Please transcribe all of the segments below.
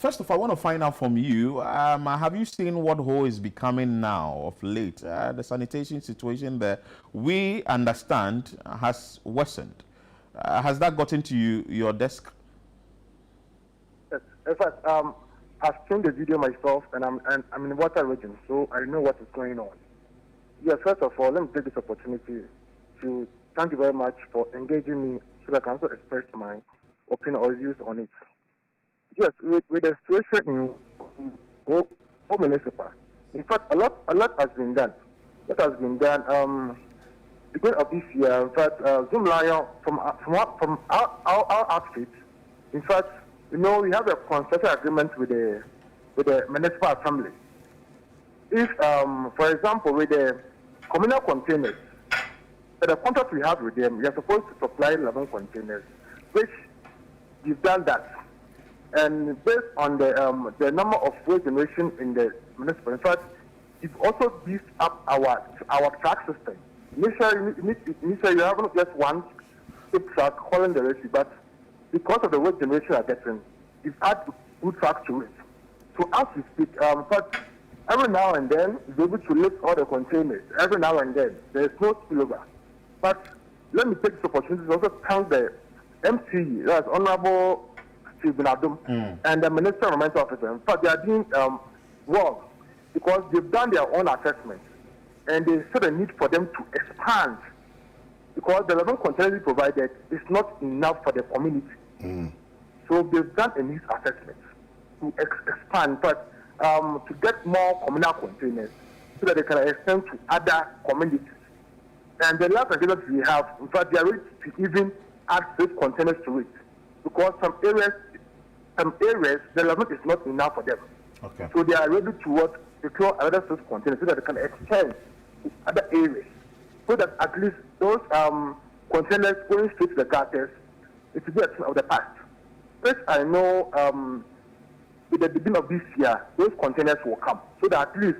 First of all, I want to find out from you, have you seen what Ho is becoming now of late? The sanitation situation there, we understand, has worsened. Has that gotten to your desk? Yes. In fact, I've seen the video myself, and I'm in the Volta region, so I know what is going on. Yes, first of all, let me take this opportunity to thank you very much for engaging me so that I can also express my opinion or views on it. Yes, with the situation in Ho Municipality, in fact, a lot has been done. What has been done, beginning of this year, in fact, Zoomlion from our outfit, in fact, we have a concession agreement with the municipal assembly. If, for example, with the communal containers, the contract we have with them, we are supposed to supply 11 containers, which we've done that. And based on the number of waste generation in the municipal, in fact, it's also beefed up our track system. Initially, you have not just one big truck hauling the rest, but because of the waste generation we are getting, it's add good trucks to it. So as we speak, but every now and then, we're able to lift all the containers. Every now and then, there is no spillover. But let me take this opportunity to also thank the MCE, that's Honorable and the Minister of Environmental Officer. In fact, they are doing well because they've done their own assessment and they saw the need for them to expand because the 11 containers provided is not enough for the community. So they've done a needs assessment to expand, but to get more communal containers so that they can extend to other communities. And the last agreement we have, in fact, they are ready to even add these containers to it because some areas, the 11 is not enough for them. Okay. So they are ready to secure another 6 containers so that they can extend to other areas, so that at least those containers going straight to the gutters, it will be a thing of the past. First, I know with the beginning of this year, those containers will come, so that at least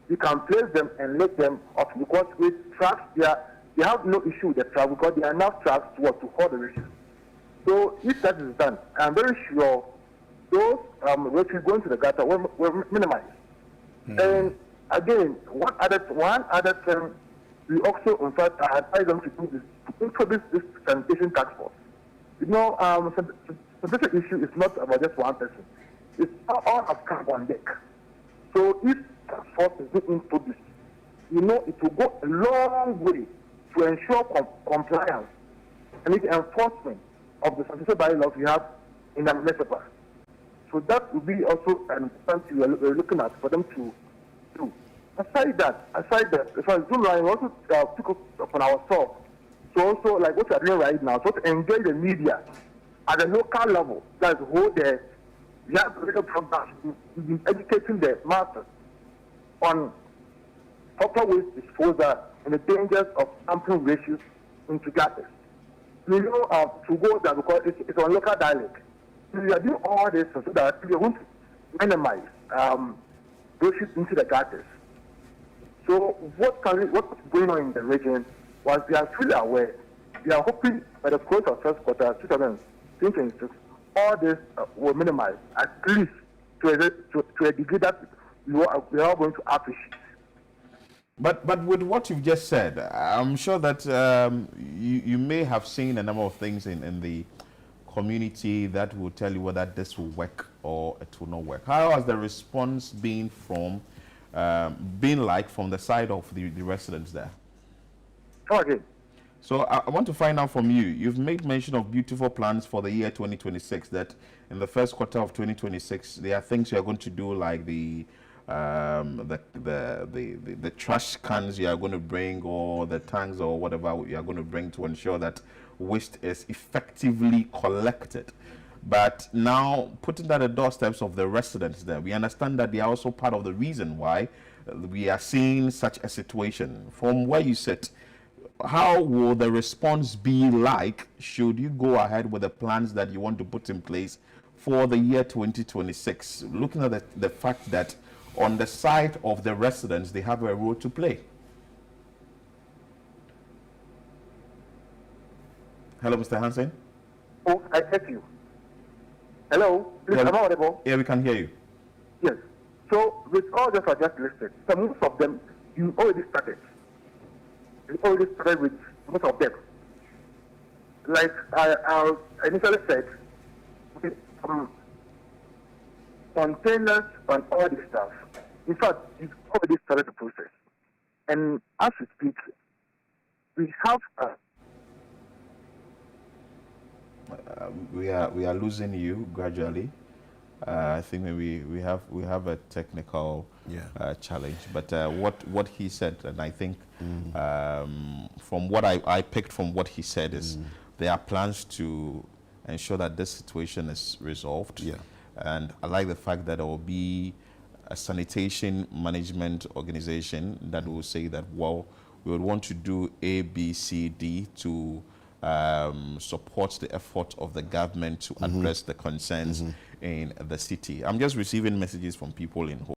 we can place them and let them off. Because with trucks, they have no issue with the truck because there are enough trucks to haul the risks. So if that is done, I'm very sure those risks going to the gutter will minimize. And again, one other thing, we also, in fact, advise them to do this, to introduce this sanitation task force. Sanitation issue is not about just one person. It's all have come on deck. So if task force is being introduced, it will go a long way to ensure compliance and the enforcement of the sanitation bylaws we have in the municipal. So that will be also an important we are looking at for them to do. Aside that, as far as Zoomlion, we also took up upon ourselves. So also, like what we are doing right now, so to engage the media at the local level, that's whole there. We have a program. We've been educating the masses on proper waste disposal and the dangers of dumping ratios into gutters. To go there because it's on local dialect. So we are doing all this so that we are going to minimize ratios into the gutters. So what's going on in the region was we are fully aware. We are hoping by the close of first quarter 2026, all this will minimize at least to a degree that we are all going to appreciate. But with what you've just said, I'm sure that you may have seen a number of things in the community that will tell you whether this will work or it will not work. How has the response been from the side of the residents there? Okay. So I want to find out from you. You've made mention of beautiful plans for the year 2026. That in the first quarter of 2026, there are things you are going to do, like the trash cans you are going to bring, or the tanks or whatever you are going to bring to ensure that waste is effectively collected. But now, putting that at the doorsteps of the residents there, we understand that they are also part of the reason why we are seeing such a situation. From where you sit, how will the response be like should you go ahead with the plans that you want to put in place for the year 2026, looking at the fact that on the side of the residents, they have a role to play? Hello, Mr. Hanson. Oh, I get you. Hello, please, Yeah, am I audible? yeah, we can hear you. Yes. So with all this I just listed, so most of them you already started. You already started with most of them. Like I initially said, with containers and all this stuff. In fact, you've already started the process. And as we speak, we have We are losing you gradually. I think maybe we have a technical challenge. But what he said, and I think from what I picked from what he said is there are plans to ensure that this situation is resolved. Yeah. And I like the fact that there will be a sanitation management organization that will say that, well, we would want to do A, B, C, D to support the effort of the government to address the concerns in the city. I'm just receiving messages from people in